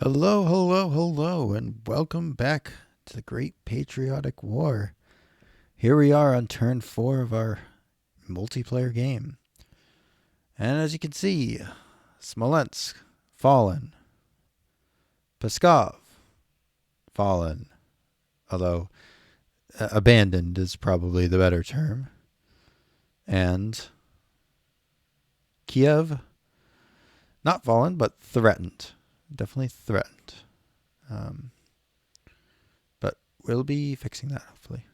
Hello, hello, hello, and welcome back to the Great Patriotic War. Here we are on turn 4 of our multiplayer game. And as you can see, Smolensk, fallen. Pskov, fallen. Although, abandoned is probably the better term. And Kiev, not fallen, but threatened. Definitely threatened. But we'll be fixing that, hopefully.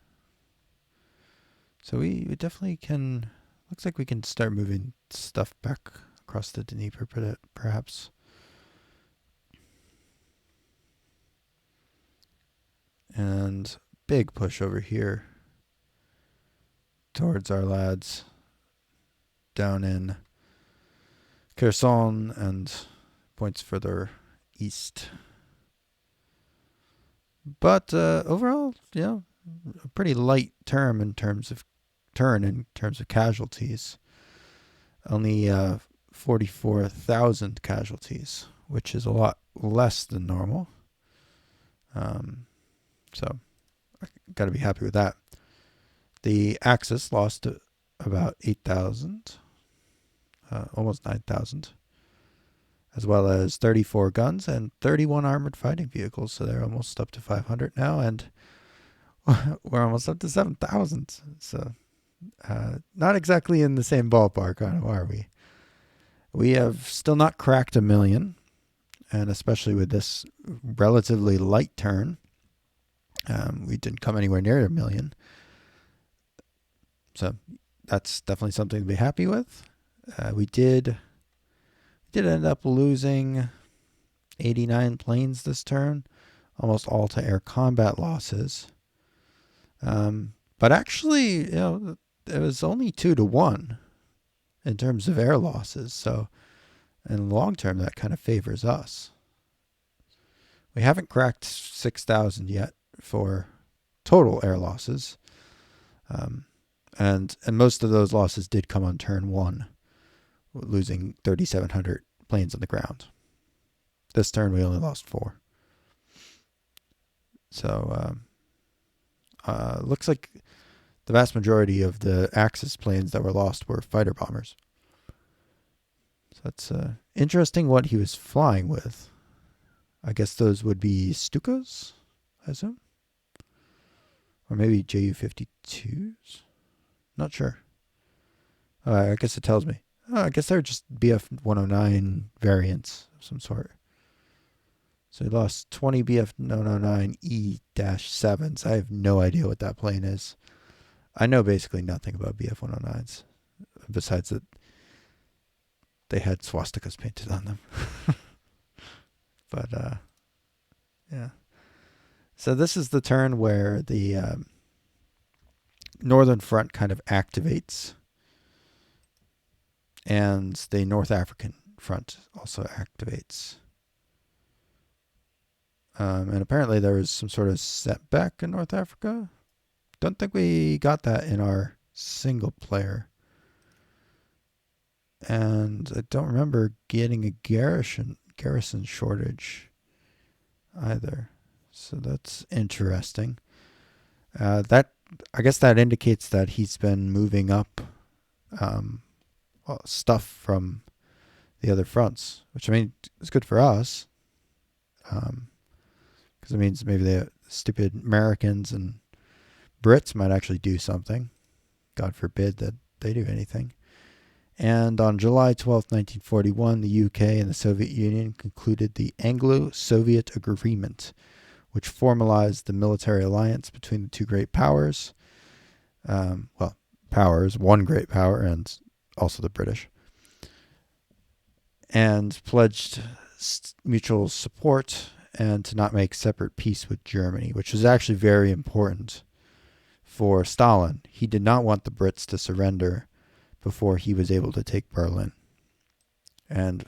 So we definitely can. Looks like we can start moving stuff back across the Dnieper, perhaps. And big push over here towards our lads down in Kherson and points further east. But overall, a pretty light turn in terms of casualties. Only 44,000 casualties, which is a lot less than normal. So I got to be happy with that. The Axis lost about 8,000, almost 9,000, as well as 34 guns and 31 armored fighting vehicles. So they're almost up to 500 now, and we're almost up to 7,000. So not exactly in the same ballpark, are we? We have still not cracked 1 million, and especially with this relatively light turn, we didn't come anywhere near 1 million. So that's definitely something to be happy with. We did end up losing 89 planes this turn, almost all to air combat losses. But actually, it was only 2-1 in terms of air losses. So in the long term, that kind of favors us. We haven't cracked 6,000 yet for total air losses. And most of those losses did come on turn 1, losing 3,700 planes on the ground. This turn, we only lost 4. So looks like the vast majority of the Axis planes that were lost were fighter bombers. So that's interesting what he was flying with. I guess those would be Stukas, I assume? Or maybe Ju-52s? Not sure. I guess it tells me. I guess they're just Bf-109 variants of some sort. So he lost 20 Bf-109E-7s. I have no idea what that plane is. I know basically nothing about Bf-109s, besides that they had swastikas painted on them. But, yeah. So this is the turn where the Northern Front kind of activates, and the North African Front also activates. And apparently there was some sort of setback in North Africa. Don't think we got that in our single player. And I don't remember getting a garrison shortage either. So that's interesting. I guess that indicates that he's been moving up stuff from the other fronts, which I mean is good for us. Because it means maybe the stupid Americans and Brits might actually do something. God forbid that they do anything. And on July 12th, 1941, the UK and the Soviet Union concluded the Anglo-Soviet Agreement, which formalized the military alliance between the two great powers. Powers, one great power, and also the British. And pledged mutual support and to not make separate peace with Germany, which was actually very important for Stalin. He did not want the Brits to surrender before he was able to take Berlin. And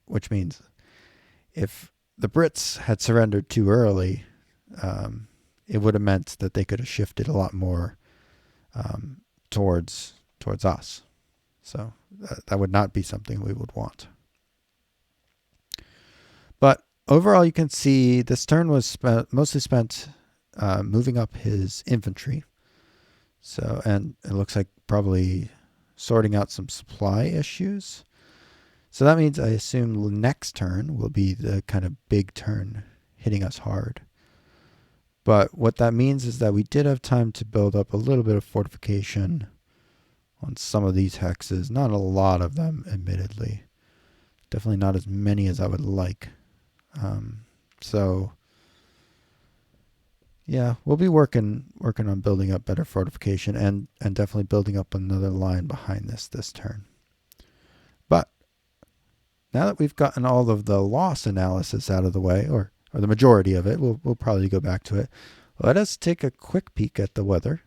which means if the Brits had surrendered too early, it would have meant that they could have shifted a lot more towards us. So that would not be something we would want. But overall, you can see this turn was mostly spent moving up his infantry. So, and it looks like probably sorting out some supply issues. So that means I assume next turn will be the kind of big turn hitting us hard. But what that means is that we did have time to build up a little bit of fortification on some of these hexes. Not a lot of them, admittedly. Definitely not as many as I would like. So yeah, we'll be working on building up better fortification and definitely building up another line behind this turn. But now that we've gotten all of the loss analysis out of the way, or the majority of it, we'll probably go back to it. Let us take a quick peek at the weather.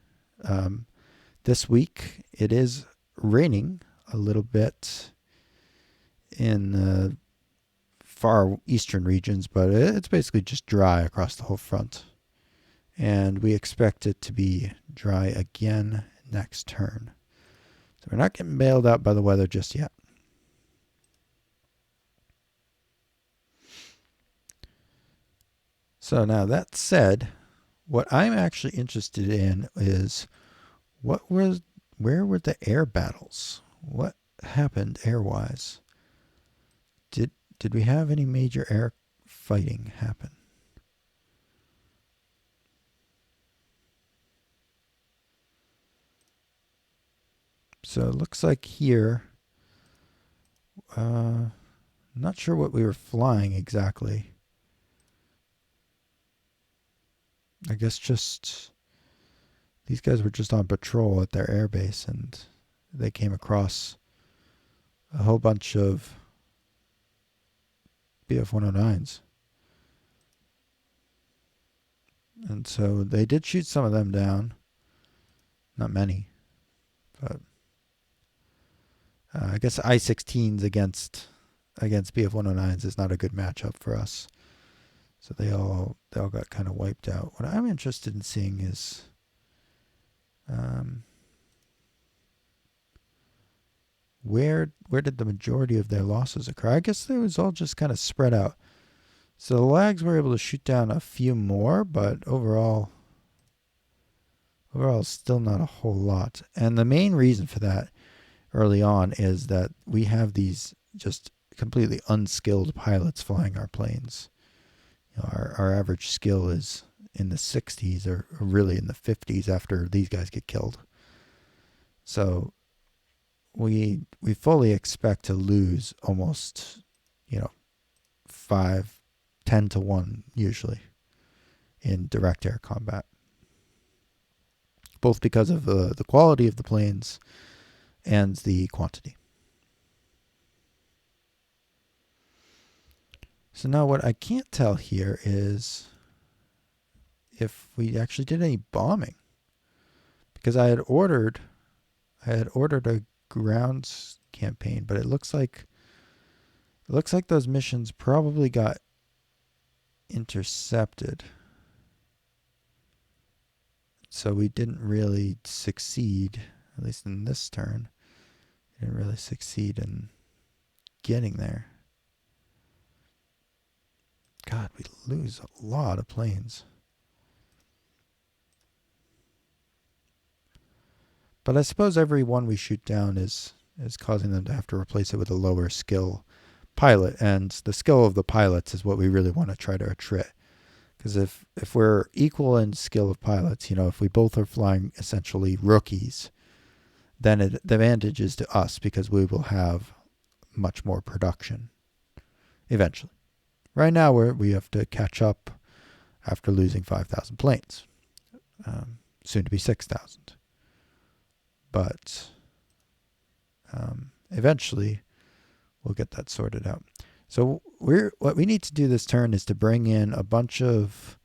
This week it is raining a little bit in the far eastern regions, but it's basically just dry across the whole front. And we expect it to be dry again next turn. So we're not getting bailed out by the weather just yet. So now that said, what I'm actually interested in is where were the air battles? What happened air-wise? Did we have any major air fighting happen? So it looks like here, not sure what we were flying exactly. I guess just these guys were just on patrol at their airbase and they came across a whole bunch of Bf-109s. And so they did shoot some of them down. Not many. But I guess I-16s against Bf-109s is not a good matchup for us. So they all got kind of wiped out. What I'm interested in seeing is where did the majority of their losses occur? I guess it was all just kind of spread out. So the lags were able to shoot down a few more, but overall still not a whole lot. And the main reason for that early on is that we have these just completely unskilled pilots flying our planes. You know, our average skill is in the 60s or really in the 50s after these guys get killed. So we fully expect to lose almost, 10 to 1 usually in direct air combat. Both because of the quality of the planes and the quantity. So now what I can't tell here is if we actually did any bombing, because I had ordered a grounds campaign, but it looks like those missions probably got intercepted. So we didn't really succeed, at least in this turn. We didn't really succeed in getting there. God, we lose a lot of planes. But I suppose every one we shoot down is causing them to have to replace it with a lower skill pilot. And the skill of the pilots is what we really want to try to attrit. Because if we're equal in skill of pilots, if we both are flying essentially rookies, then the advantage is to us because we will have much more production eventually. Right now, we have to catch up after losing 5,000 planes, soon to be 6,000. But eventually, we'll get that sorted out. So what we need to do this turn is to bring in a bunch of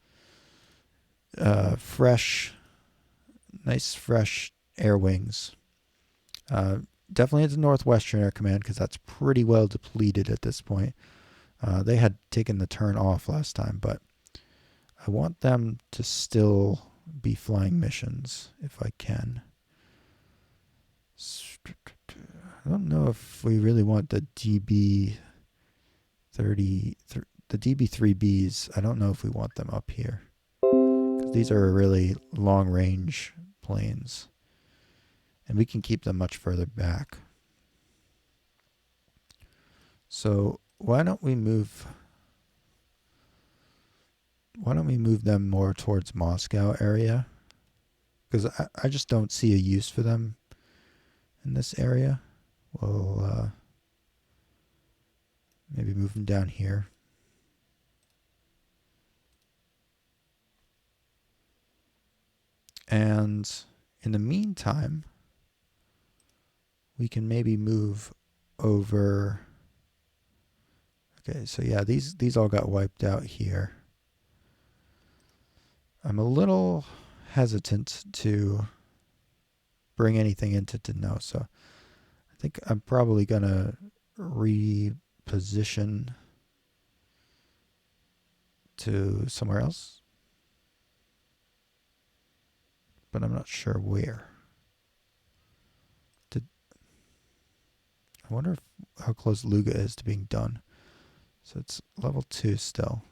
nice fresh air wings. Definitely into Northwestern Air Command because that's pretty well depleted at this point. They had taken the turn off last time, but I want them to still be flying missions if I can. I don't know if we really want the DB 30 the DB3Bs, I don't know if we want them up here. Because these are really long-range planes. And we can keep them much further back. So why don't we move them more towards Moscow area? Because I just don't see a use for them in this area. We'll maybe move them down here. And in the meantime, we can maybe move over. Okay, so yeah, these all got wiped out here. I'm a little hesitant to bring anything into Dno, so I think I'm probably gonna reposition to somewhere else, but I'm not sure where. I wonder how close Luga is to being done. So it's level 2 still.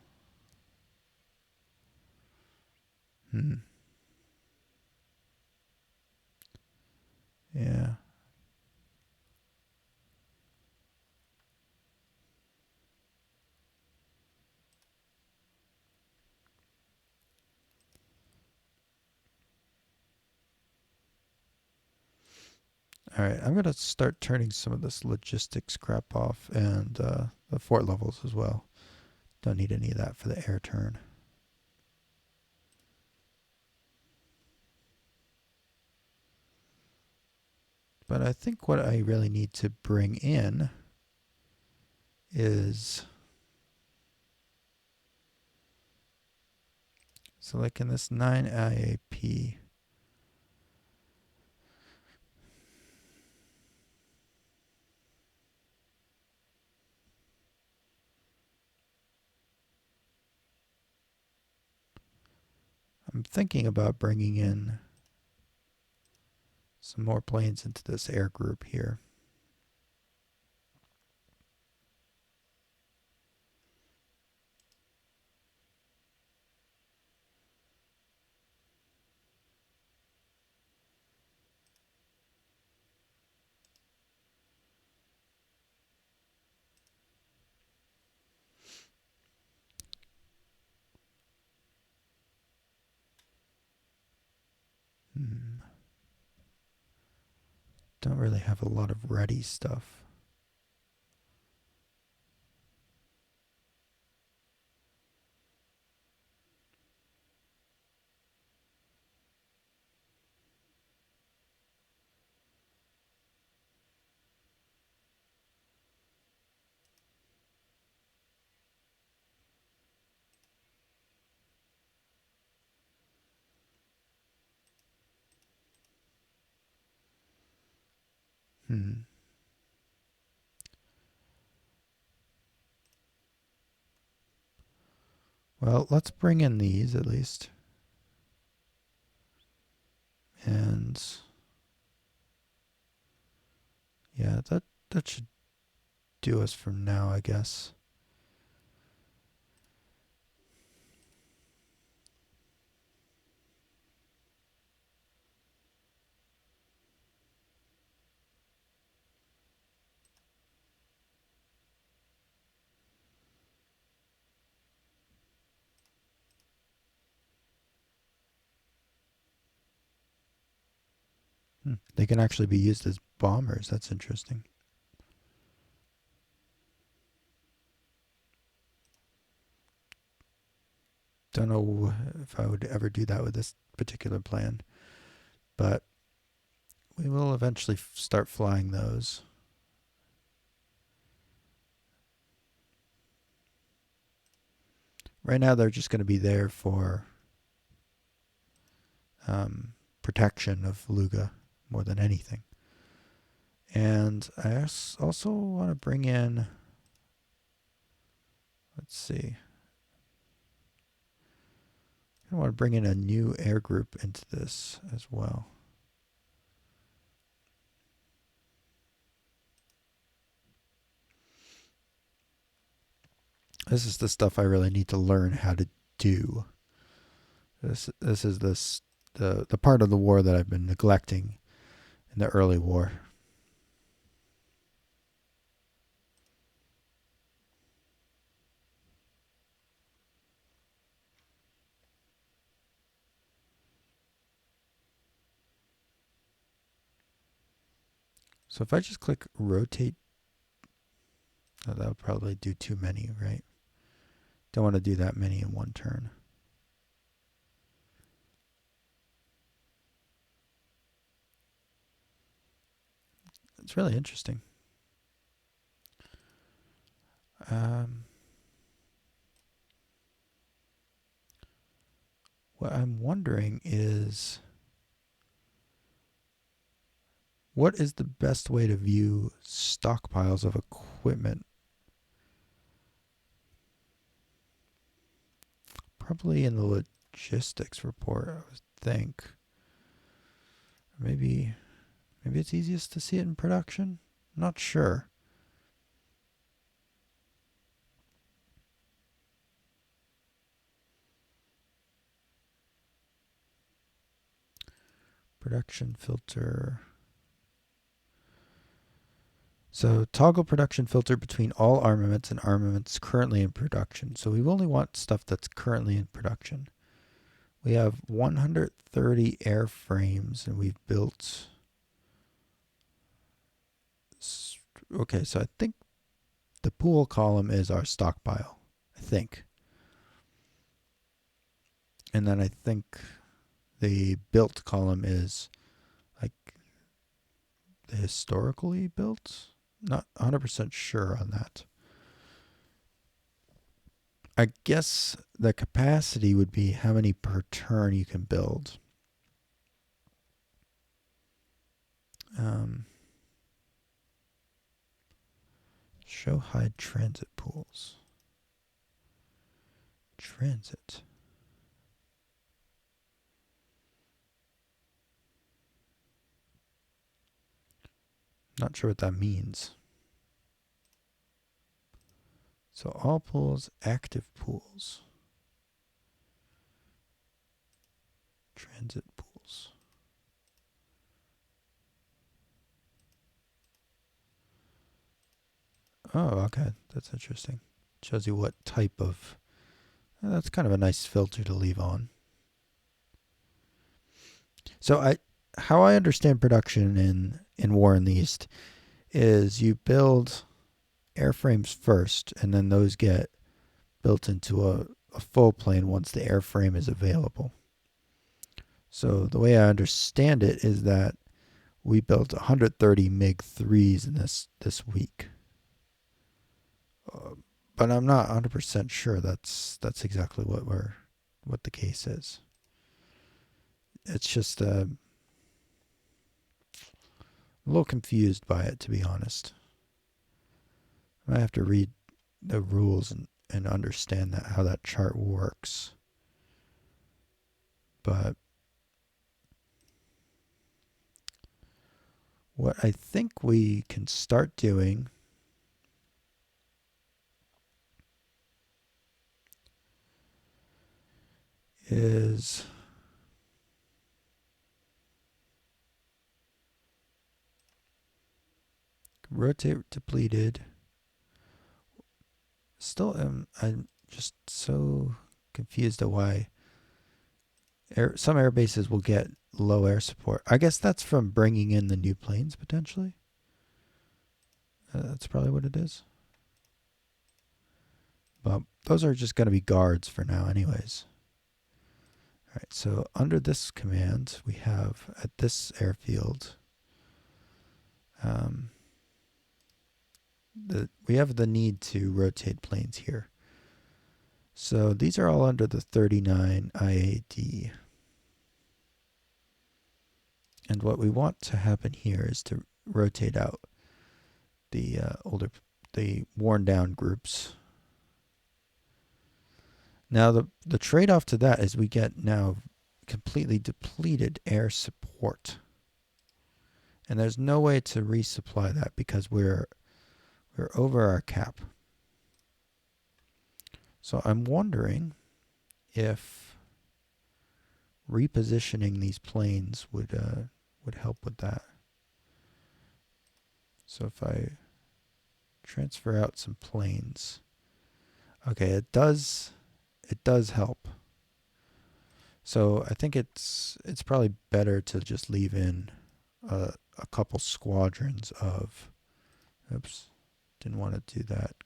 Yeah. All right, I'm going to start turning some of this logistics crap off and the fort levels as well. Don't need any of that for the air turn. But I think what I really need to bring in is, so like in this 9 IAP, I'm thinking about bringing in some more planes into this air group here. Don't really have a lot of ready stuff. Well, let's bring in these at least. And yeah, that should do us for now, I guess. They can actually be used as bombers. That's interesting. Don't know if I would ever do that with this particular plan, but we will eventually start flying those. Right now, they're just going to be there for protection of Luga more than anything. And I also want to bring in, let's see, I want to bring in a new air group into this as well. This is the stuff I really need to learn how to do. This is the part of the war that I've been neglecting in the early war. So if I just click rotate, oh, that would probably do too many, right? Don't want to do that many in one turn. It's really interesting. What I'm wondering is, what is the best way to view stockpiles of equipment? Probably in the logistics report, I would think. Maybe it's easiest to see it in production? Not sure. Production filter. So toggle production filter between all armaments and armaments currently in production. So we only want stuff that's currently in production. We have 130 airframes and we've built... Okay, so I think the pool column is our stockpile. I think. And then I think the built column is like the historically built. Not 100% sure on that. I guess the capacity would be how many per turn you can build. Show hide transit pools. Transit. Not sure what that means. So all pools, active pools. Transit pools. Oh, okay. That's interesting. Shows you what type of... that's kind of a nice filter to leave on. So how I understand production in War in the East is you build airframes first, and then those get built into a full plane once the airframe is available. So the way I understand it is that we built 130 MiG-3s in this week. But I'm not 100% sure that's exactly what the case is. It's just a little confused by it, to be honest. I might have to read the rules and understand how that chart works. But what I think we can start doing is rotate depleted. Still I'm just so confused at why some air bases will get low air support. I guess that's from bringing in the new planes potentially. That's probably what it is. But those are just going to be guards for now anyways. All right, so under this command, we have at this airfield, we have the need to rotate planes here. So these are all under the 39 IAD. And what we want to happen here is to rotate out the worn down groups. Now the trade-off to that is we get now completely depleted air support. And there's no way to resupply that because we're over our cap. So I'm wondering if repositioning these planes would help with that. So if I transfer out some planes, okay, it does help. So I think it's probably better to just leave in a couple squadrons of, oops, didn't want to do that,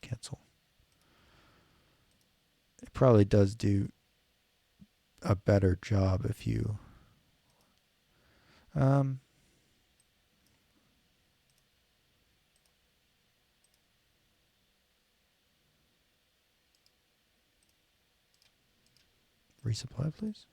cancel. It probably does do a better job if you resupply, please.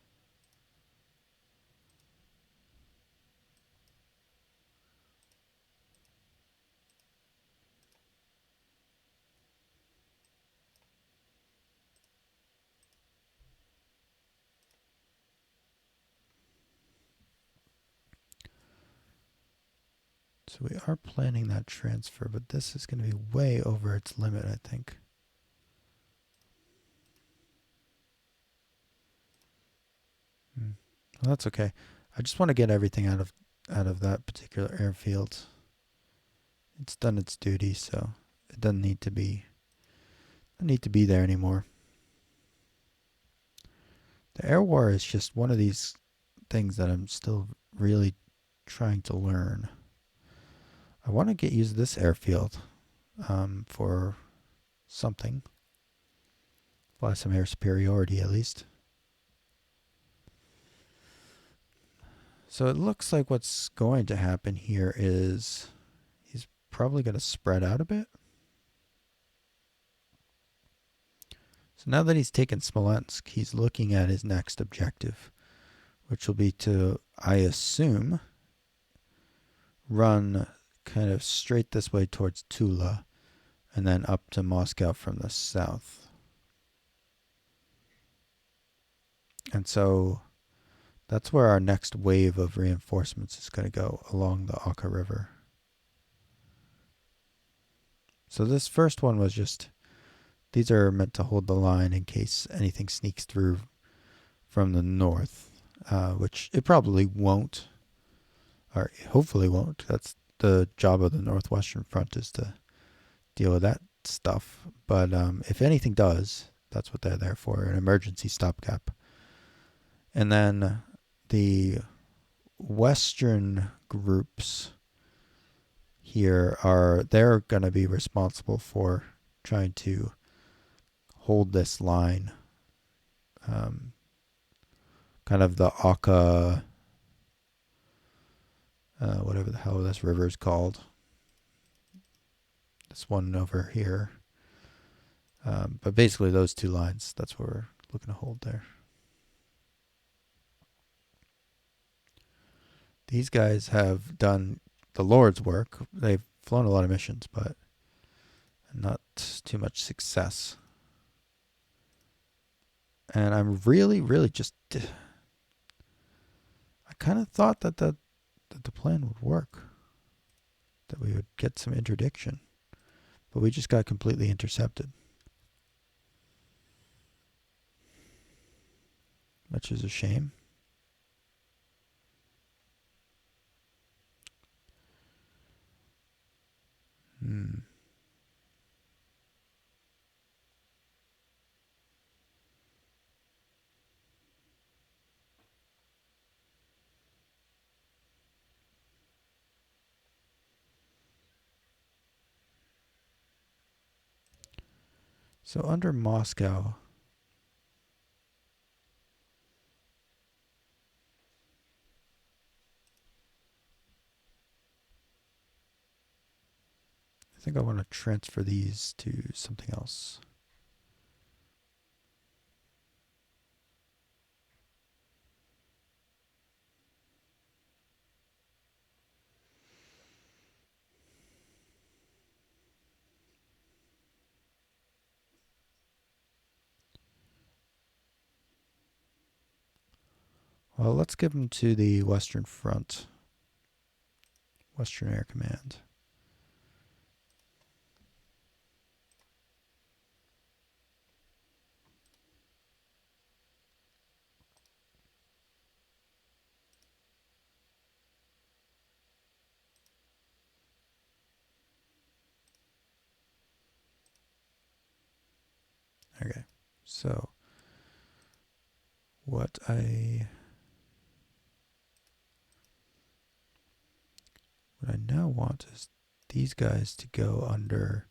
So we are planning that transfer, but this is going to be way over its limit, I think. Well, that's okay. I just want to get everything out of that particular airfield. It's done its duty, so it doesn't need to be there anymore. The air war is just one of these things that I'm still really trying to learn. I want to use this airfield for something. Fly some air superiority at least. So it looks like what's going to happen here is he's probably going to spread out a bit. So now that he's taken Smolensk, he's looking at his next objective, which will be to, I assume, run kind of straight this way towards Tula and then up to Moscow from the south. And so that's where our next wave of reinforcements is going to go, along the Oka River. So this first one was just, these are meant to hold the line in case anything sneaks through from the north, which it probably won't, or hopefully won't. That's the job of the Northwestern Front, is to deal with that stuff. But if anything does, that's what they're there for, an emergency stopgap. And then the Western groups here they're going to be responsible for trying to hold this line. Kind of the Oka, whatever the hell this river is called. This one over here. But basically those two lines, that's what we're looking to hold there. These guys have done the Lord's work. They've flown a lot of missions, but not too much success. And I'm really, really just... I kind of thought that the plan would work. That we would get some interdiction. But we just got completely intercepted. Which is a shame. So under Moscow, I think I want to transfer these to something else. Well, let's give them to the Western Front, Western Air Command. So what I now want is these guys to go under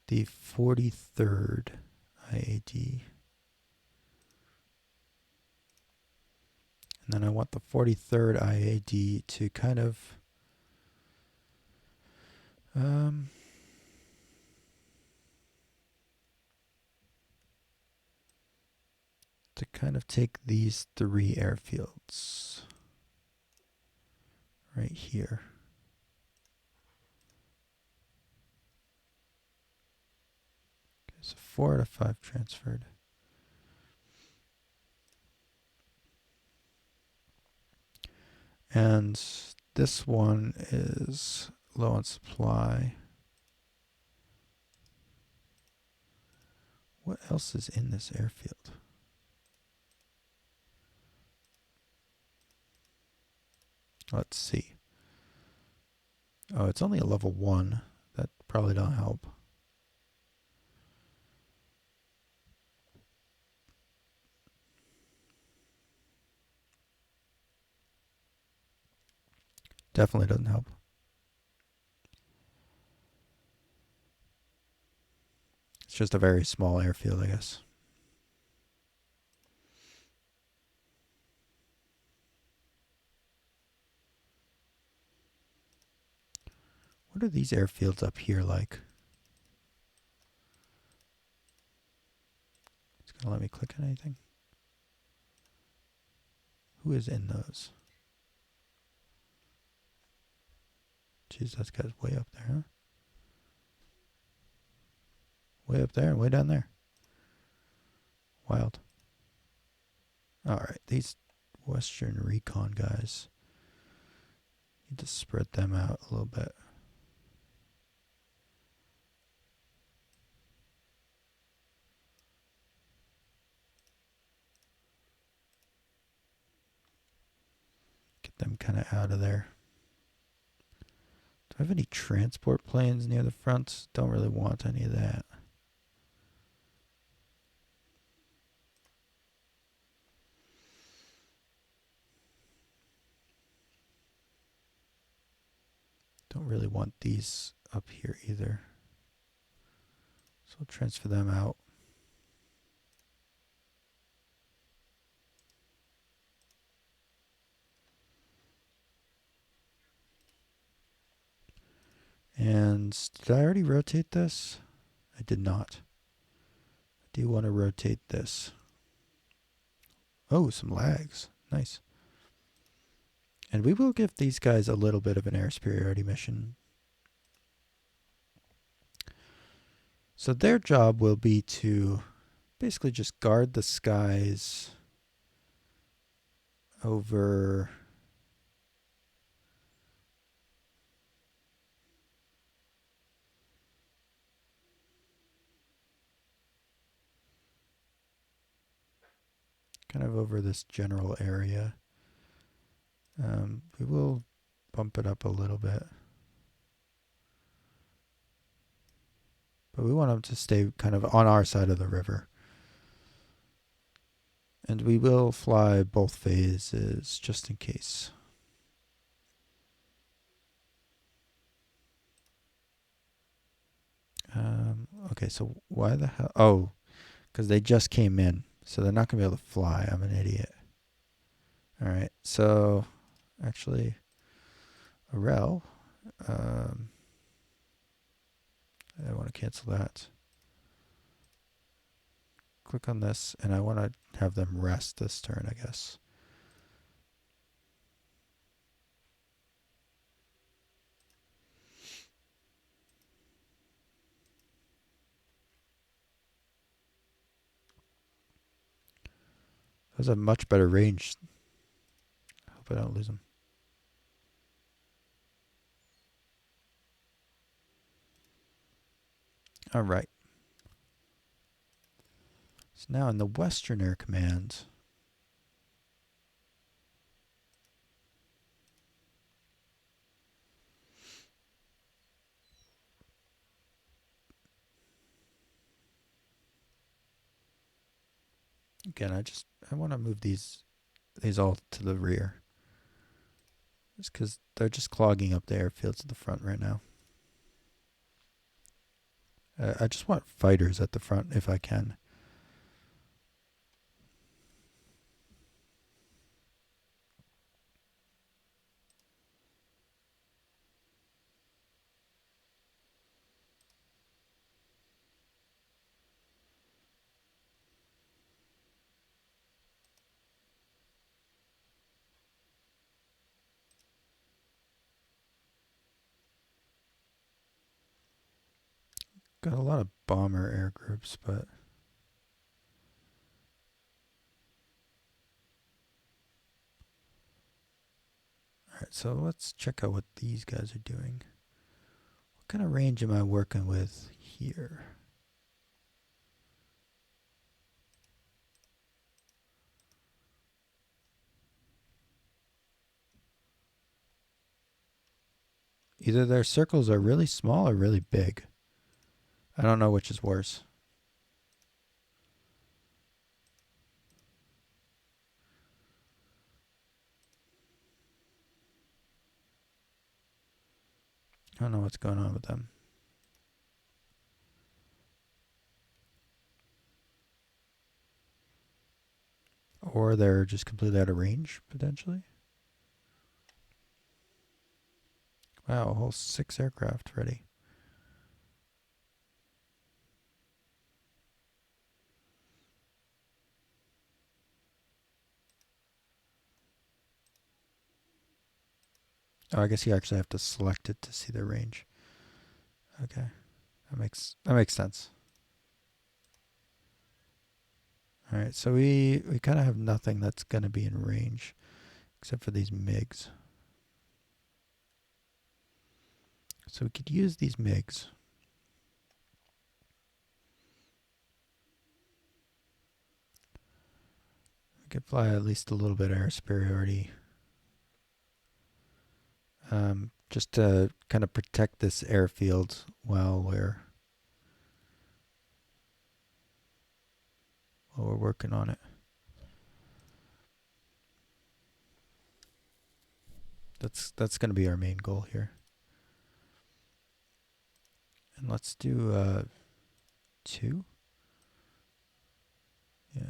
the 43rd IAD. And then I want the 43rd IAD to kind of take these 3 airfields right here. Okay, so 4 out of 5 transferred. And this one is low on supply. What else is in this airfield? Let's see. Oh, it's only a level 1. That probably don't help. Definitely doesn't help. It's just a very small airfield, I guess. What are these airfields up here like? It's going to let me click on anything. Who is in those? Jeez, that guy's way up there, huh? Way up there and way down there. Wild. Alright, these Western Recon guys. Need to spread them out a little bit. Get them kind of out of there. Do I have any transport planes near the front? Don't really want any of that. Don't really want these up here either. So I'll transfer them out. And did I already rotate this? I did not. I do want to rotate this. Oh, some lags. Nice. And we will give these guys a little bit of an air superiority mission. So their job will be to basically just guard the skies over kind of over this general area. We will bump it up a little bit. But we want them to stay kind of on our side of the river. And we will fly both phases just in case. Okay, so why the hell? Oh, because they just came in. So they're not going to be able to fly. I'm an idiot. All right, so actually, Arel, I want to cancel that. Click on this, and I want to have them rest this turn, I guess. Those have much better range. I hope I don't lose them. All right. So now in the Western Air Command, Again, I want to move these all to the rear. Just because they're just clogging up the airfields at the front right now. I just want fighters at the front if I can. Got a lot of bomber air groups, but alright, so let's check out what these guys are doing. What kind of range am I working with here? Either their circles are really small or really big. I don't know which is worse. I don't know what's going on with them. Or they're just completely out of range, potentially. Wow, a whole 6 aircraft ready. Oh, I guess you actually have to select it to see their range. Okay, that makes sense. All right, so we kind of have nothing that's going to be in range, except for these MiGs. So we could use these MiGs. We could fly at least a little bit of air superiority. Just to kind of protect this airfield while we're working on it. That's going to be our main goal here. And let's do 2. Yeah,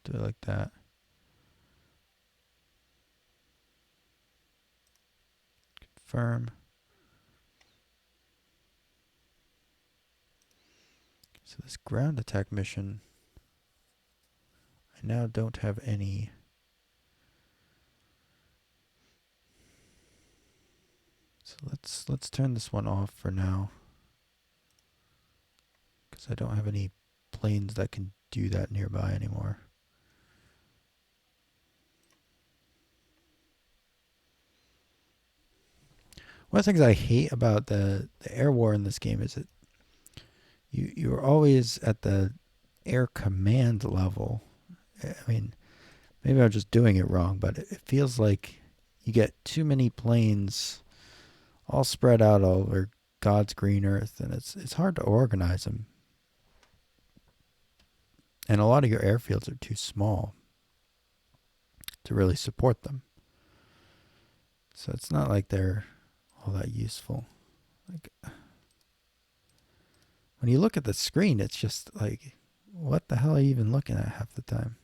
do it like that. Confirm. So this ground attack mission, I now don't have any. So let's turn this one off for now, because I don't have any planes that can do that nearby anymore. One of the things I hate about the air war in this game is that you're always at the air command level. I mean, maybe I'm just doing it wrong, but it feels like you get too many planes all spread out all over God's green earth, and it's hard to organize them. And a lot of your airfields are too small to really support them. So it's not like they're all that useful. Like, when you look at the screen, it's just like, what the hell are you even looking at half the time?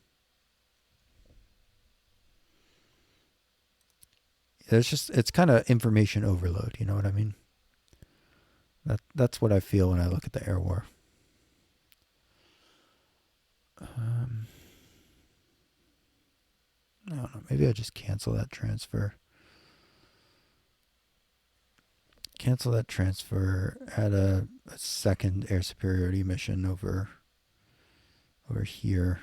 It's kind of information overload, you know what I mean? That's what I feel when I look at the air war. I don't know, maybe I just cancel that transfer. Cancel that transfer, add a second air superiority mission over here.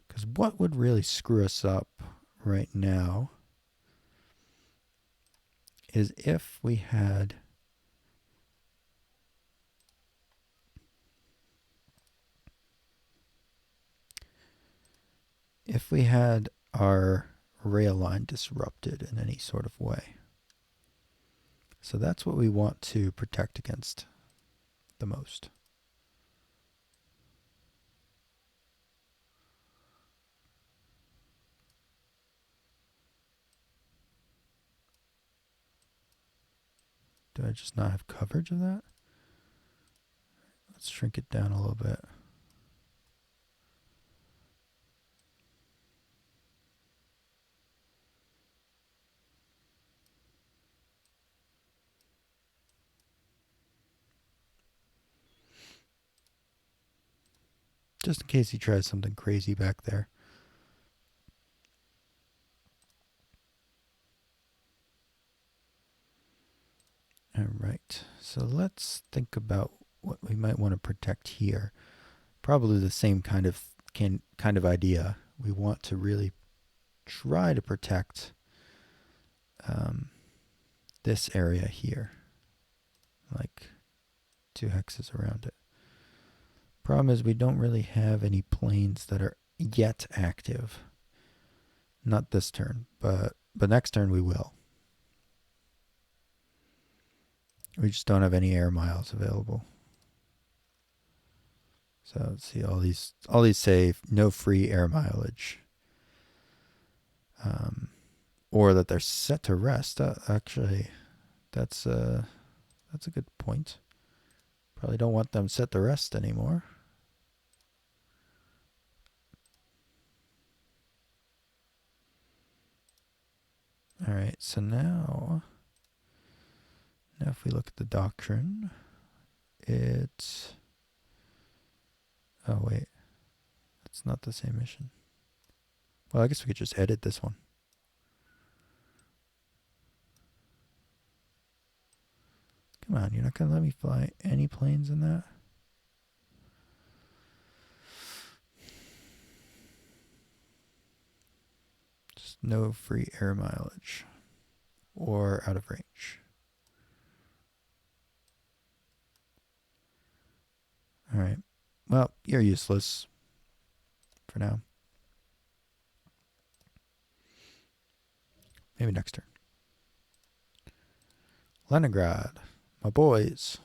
Because what would really screw us up right now is if we had our rail line disrupted in any sort of way. So that's what we want to protect against the most. Do I just not have coverage of that? Let's shrink it down a little bit. Just in case he tries something crazy back there. All right, so let's think about what we might want to protect here. Probably the same kind of idea. We want to really try to protect this area here, like 2 hexes around it. Problem is we don't really have any planes that are yet active. Not this turn, but next turn we will. We just don't have any air miles available. So let's see, all these say no free air mileage, or that they're set to rest. Actually, that's a good point. Probably don't want them set to rest anymore. All right, so now if we look at the doctrine, it's, oh wait, that's not the same mission. Well, I guess we could just edit this one. Come on, you're not going to let me fly any planes in that? Just no free air mileage or out of range. All right. Well, you're useless for now. Maybe next turn. Leningrad, my boys.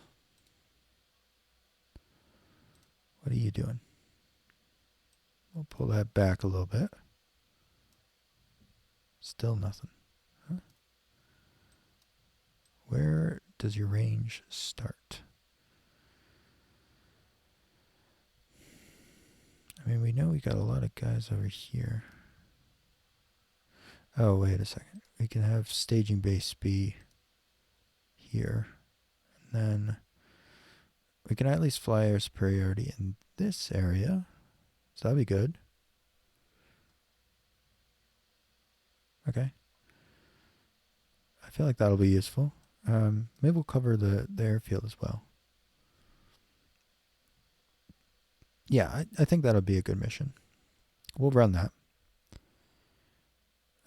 What are you doing? We'll pull that back a little bit. Still nothing. Huh? Where does your range start? I mean, we know we got a lot of guys over here. Oh, wait a second. We can have staging base be here. And then we can at least fly air superiority in this area. So that'd be good. Okay. I feel like that'll be useful. Maybe we'll cover the airfield as well. Yeah, I think that'll be a good mission. We'll run that.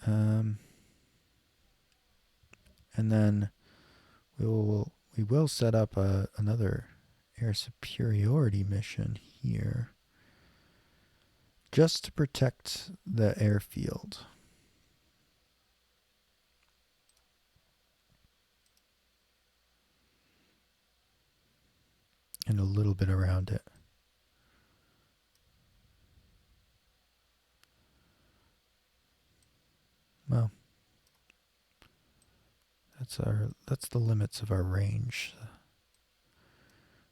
And then we will set up another air superiority mission here, just to protect the airfield. And a little bit around it. Well, that's the limits of our range.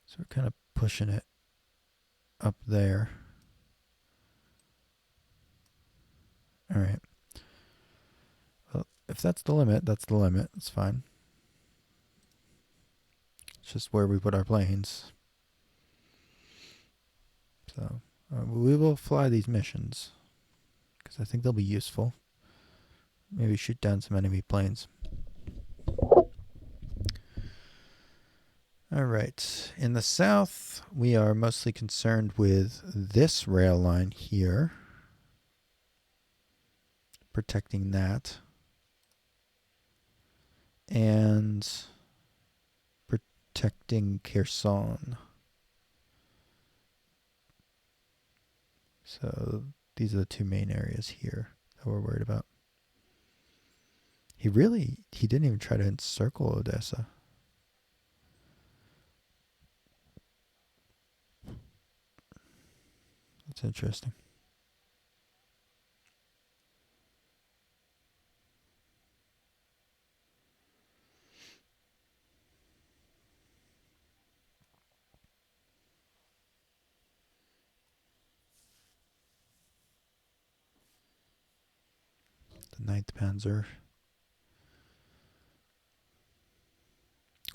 So we're kind of pushing it up there. All right. Well, if that's the limit, that's the limit. It's fine. It's just where we put our planes. So we will fly these missions because I think they'll be useful. Maybe shoot down some enemy planes. All right. In the south, we are mostly concerned with this rail line here. Protecting that. And protecting Kherson. So these are the two main areas here that we're worried about. He didn't even try to encircle Odessa. That's interesting. The 9th Panzer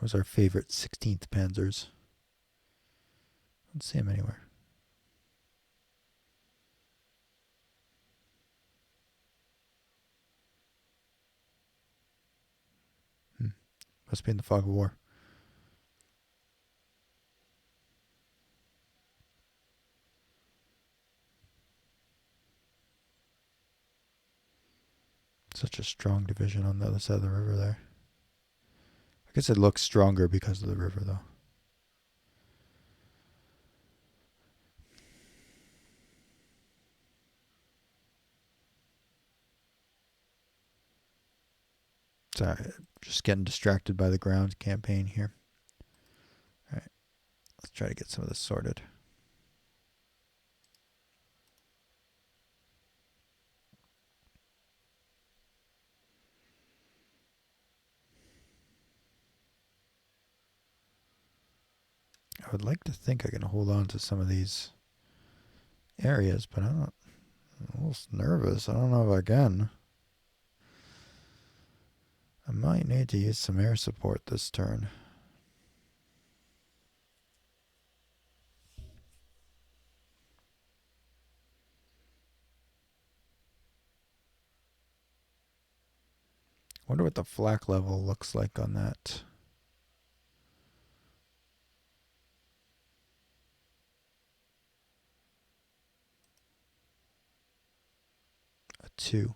was our favorite 16th Panzers. Don't see him anywhere. Must be in the fog of war. Such a strong division on the other side of the river there. I guess it looks stronger because of the river, though. Sorry, just getting distracted by the ground campaign here. All right, let's try to get some of this sorted. I would like to think I can hold on to some of these areas, but I'm a little nervous. I don't know if I can. I might need to use some air support this turn. Wonder what the flak level looks like on that. A 2.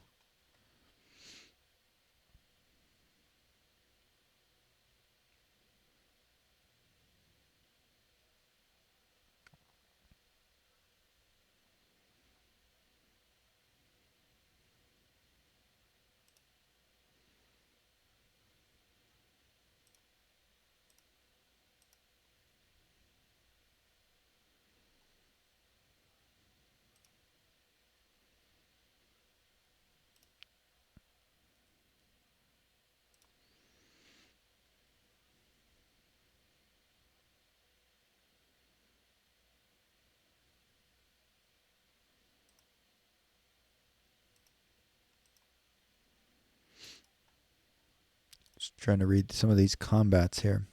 Just trying to read some of these combats here.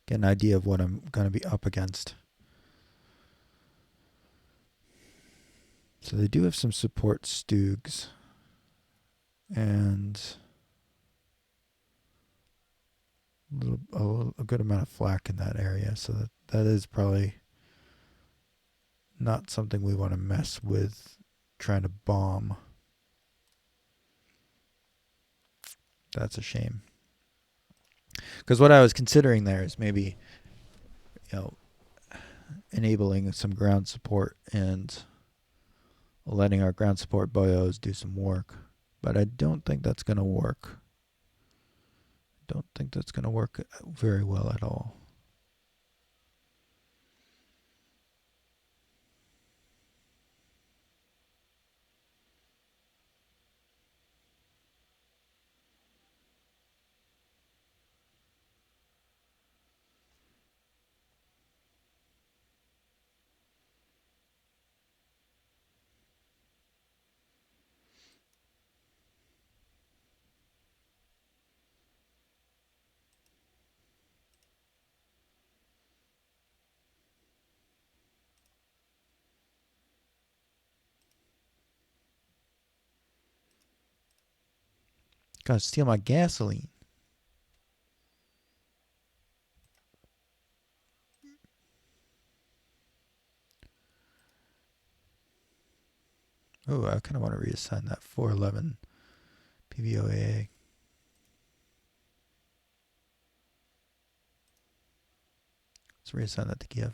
Get an idea of what I'm going to be up against. So they do have some support Stugs. And a good amount of flak in that area. So that is probably not something we want to mess with trying to bomb. That's a shame. Because what I was considering there is maybe, enabling some ground support and letting our ground support boyos do some work. But I don't think that's going to work. Don't think that's going to work very well at all. Gotta steal my gasoline. Oh, I kind of want to reassign that 411 PVOAA. Let's reassign that to Kiev.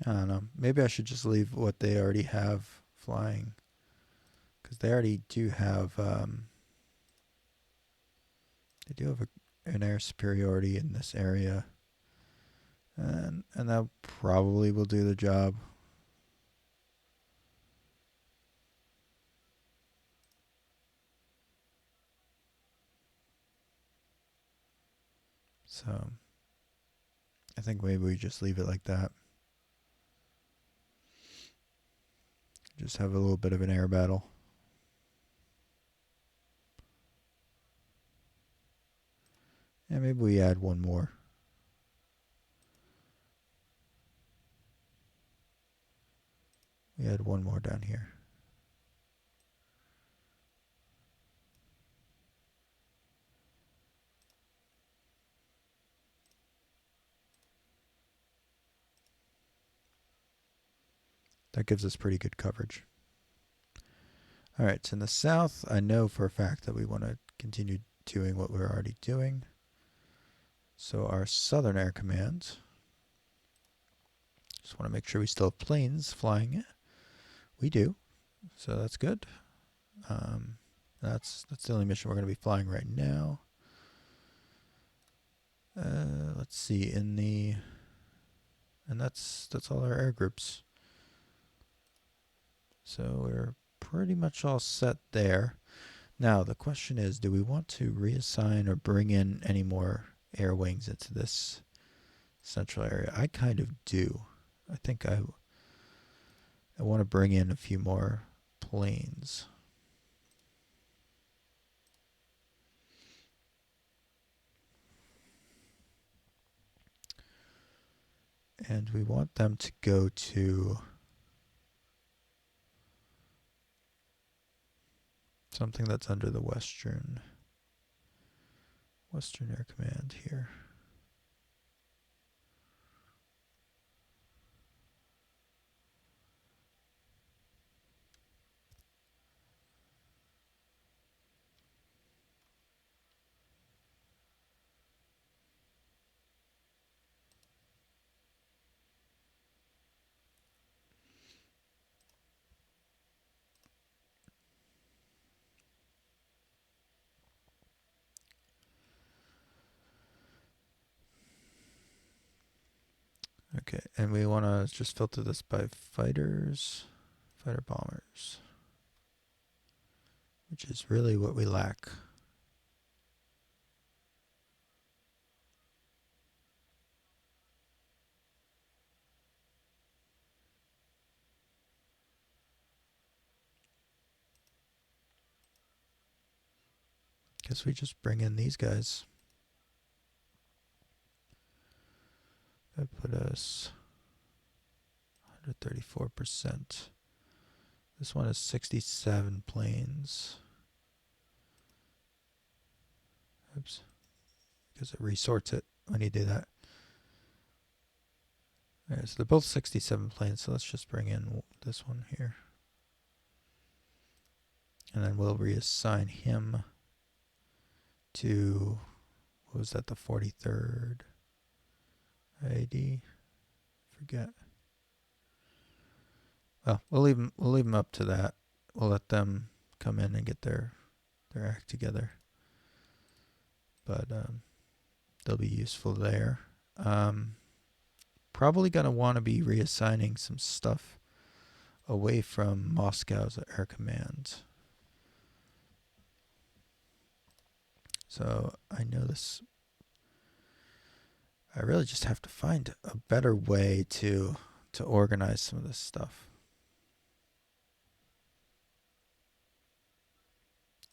I don't know. Maybe I should just leave what they already have flying. Because they already do have, an air superiority in this area. And that probably will do the job. So I think maybe we just leave it like that. Just have a little bit of an air battle. And maybe we add one more. We add one more down here. That gives us pretty good coverage. All right, so in the south, I know for a fact that we want to continue doing what we're already doing. So our southern air command, just want to make sure we still have planes flying it. We do, so that's good. That's the only mission we're going to be flying right now. Let's see, and that's all our air groups. So we're pretty much all set there. Now the question is, do we want to reassign or bring in any more air wings into this central area? I kind of do. I think I want to bring in a few more planes. And we want them to go to something that's under the Western Air Command here. Okay, and we want to just filter this by fighter bombers, which is really what we lack. Guess we just bring in these guys. That put us 134%. This one is 67 planes. Oops. Because it resorts it when you do that. Alright, so they're both 67 planes, so let's just bring in this one here. And then we'll reassign him to, what was that, the 43rd AD? Forget. Well, we'll leave them up to that. We'll let them come in and get their act together. But they'll be useful there. Probably going to want to be reassigning some stuff away from Moscow's air command. So I know this. I really just have to find a better way to organize some of this stuff.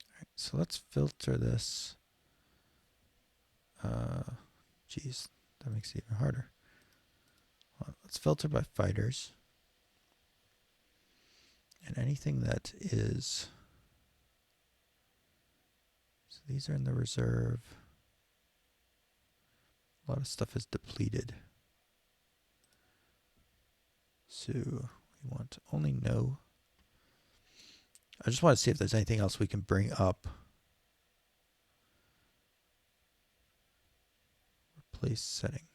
All right, so let's filter this. Geez, that makes it even harder. Well, let's filter by fighters. And anything that is... So these are in the reserve. A lot of stuff is depleted. So we want to only know. I just want to see if there's anything else we can bring up. Replace setting.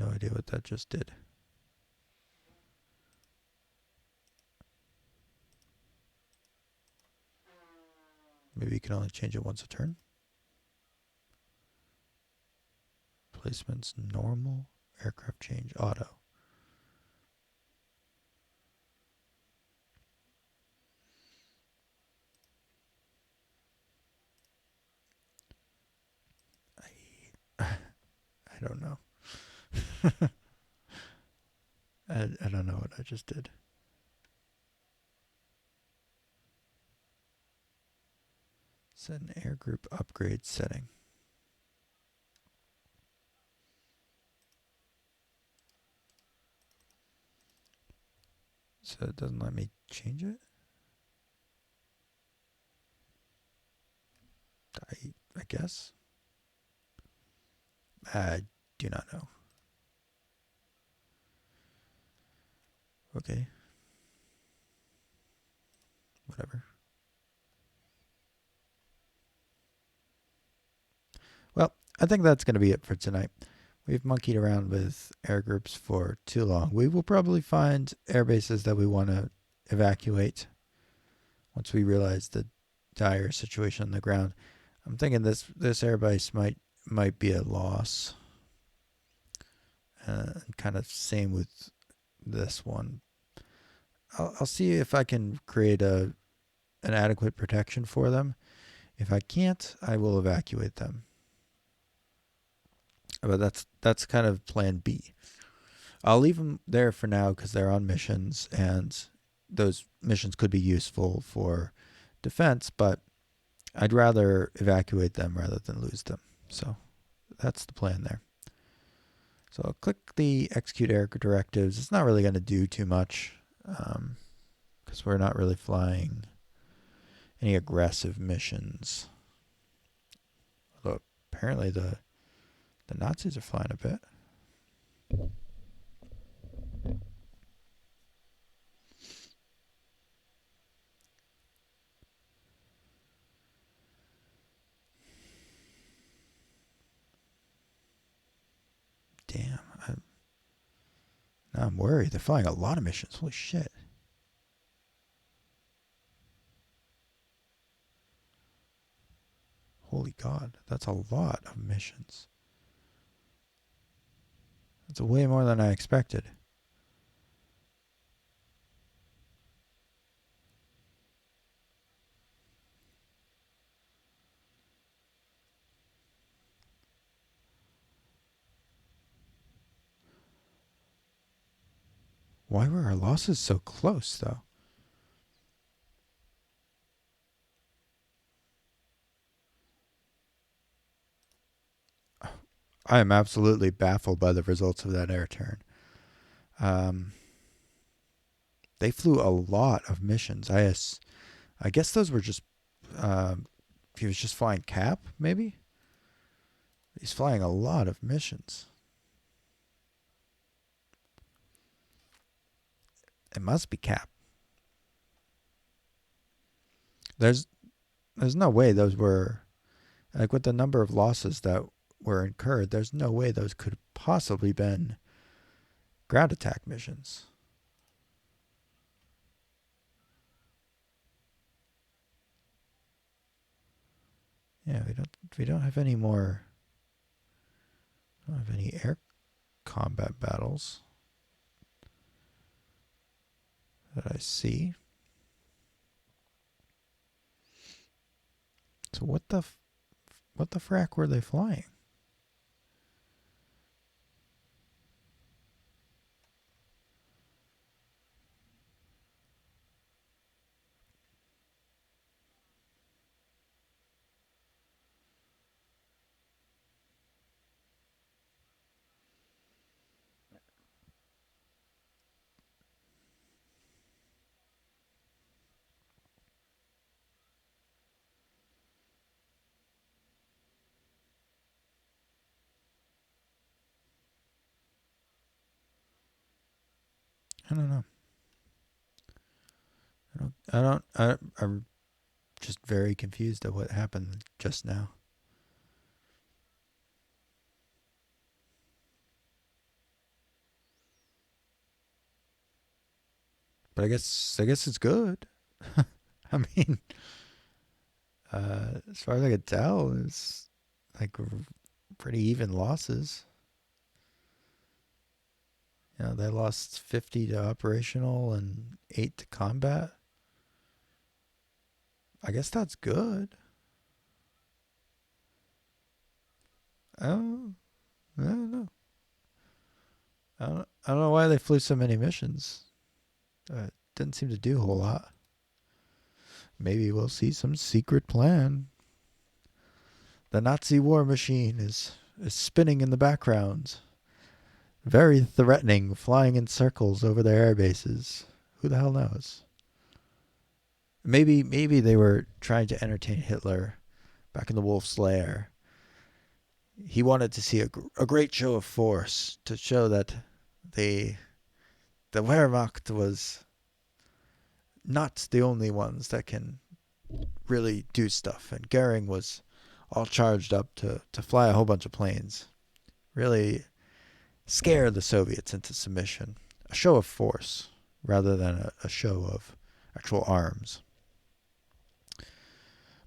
no idea what that just did. Maybe you can only change it once a turn. Placements, normal, aircraft change, auto. I don't know. I don't know what I just did. Set an air group upgrade setting. So it doesn't let me change it? I guess. I do not know. Okay. Whatever. Well, I think that's going to be it for tonight. We've monkeyed around with air groups for too long. We will probably find air bases that we want to evacuate once we realize the dire situation on the ground. I'm thinking this air base might be a loss. Kind of same with this one. I'll see if I can create an adequate protection for them. If I can't, I will evacuate them. But that's kind of plan B. I'll leave them there for now because they're on missions, and those missions could be useful for defense, but I'd rather evacuate them rather than lose them. So that's the plan there. So I'll click the execute air directives. It's not really going to do too much because we're not really flying any aggressive missions. Although apparently the Nazis are flying a bit. Damn. Now I'm worried. They're flying a lot of missions. Holy shit. Holy God. That's a lot of missions. That's way more than I expected. Why were our losses so close, though? I am absolutely baffled by the results of that air turn. They flew a lot of missions. I guess those were just... he was just flying cap, maybe? He's flying a lot of missions. It must be cap. There's no way those were... Like, with the number of losses that were incurred, there's no way those could have possibly been ground attack missions. Yeah, we don't have any more... I don't have any air combat battles that I see. So what the frack were they flying? I don't know. I'm just very confused at what happened just now. But I guess it's good. I mean, as far as I could tell, it's like pretty even losses. You know, they lost 50 to operational and 8 to combat. I guess that's good. Oh, I don't know. I don't know why they flew so many missions. Didn't seem to do a whole lot. Maybe we'll see some secret plan. The Nazi war machine is spinning in the background. Very threatening, flying in circles over their air bases. Who the hell knows? Maybe they were trying to entertain Hitler back in the Wolf's Lair. He wanted to see a great show of force to show that the Wehrmacht was not the only ones that can really do stuff. And Goering was all charged up to fly a whole bunch of planes. Really scare the Soviets into submission. A show of force rather than a show of actual arms.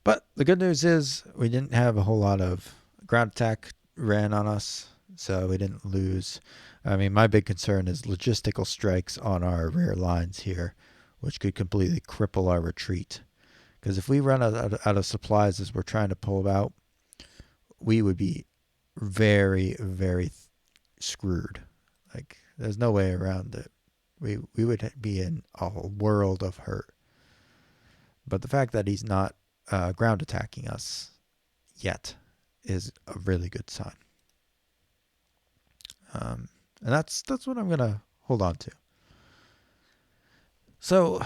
But the good news is we didn't have a whole lot of ground attack ran on us, so we didn't lose. I mean, my big concern is logistical strikes on our rear lines here, which could completely cripple our retreat. Because if we run out of supplies as we're trying to pull out, we would be very, very screwed. Like, there's no way around it. We would be in a world of hurt. But the fact that he's not ground attacking us yet is a really good sign. And that's what I'm gonna hold on to. So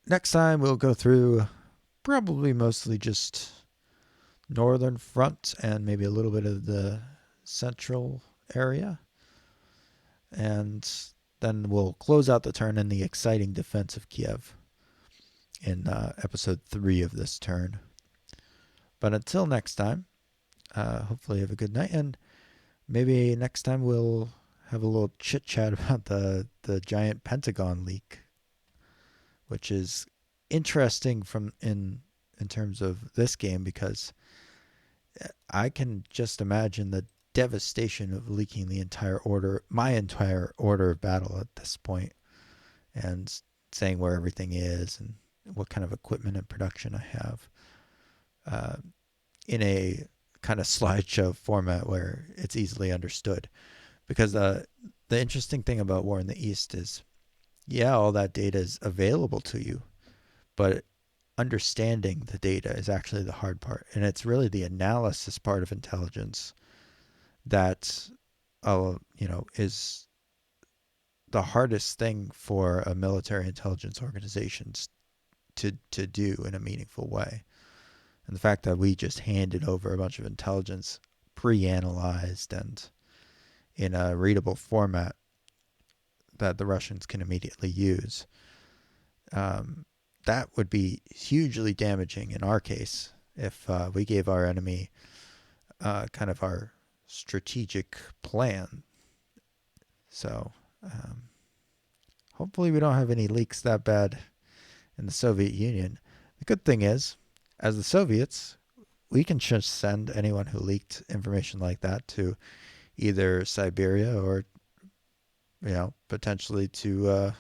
next time we'll go through probably mostly just northern front and maybe a little bit of the central area, and then we'll close out the turn in the exciting defense of Kiev in episode 3 of this turn. But until next time, hopefully you have a good night, and maybe next time we'll have a little chit chat about the giant Pentagon leak, which is interesting in terms of this game, because I can just imagine the devastation of leaking my entire order of battle at this point, and saying where everything is and what kind of equipment and production I have, in a kind of slideshow format where it's easily understood. Because the interesting thing about War in the East is, yeah, all that data is available to you, but understanding the data is actually the hard part. And it's really the analysis part of intelligence that is the hardest thing for a military intelligence organization to do in a meaningful way. And the fact that we just handed over a bunch of intelligence pre-analyzed and in a readable format that the Russians can immediately use, that would be hugely damaging in our case if we gave our enemy kind of our strategic plan. So hopefully we don't have any leaks that bad in the Soviet Union. The good thing is, as the Soviets, we can just send anyone who leaked information like that to either Siberia or, potentially to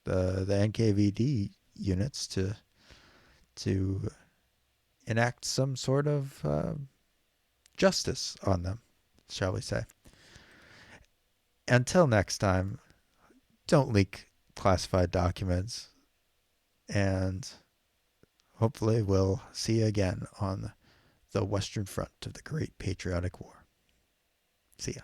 the NKVD units to enact some sort of justice on them, shall we say. Until next time, don't leak classified documents, and hopefully we'll see you again on the Western Front of the Great Patriotic War. See ya.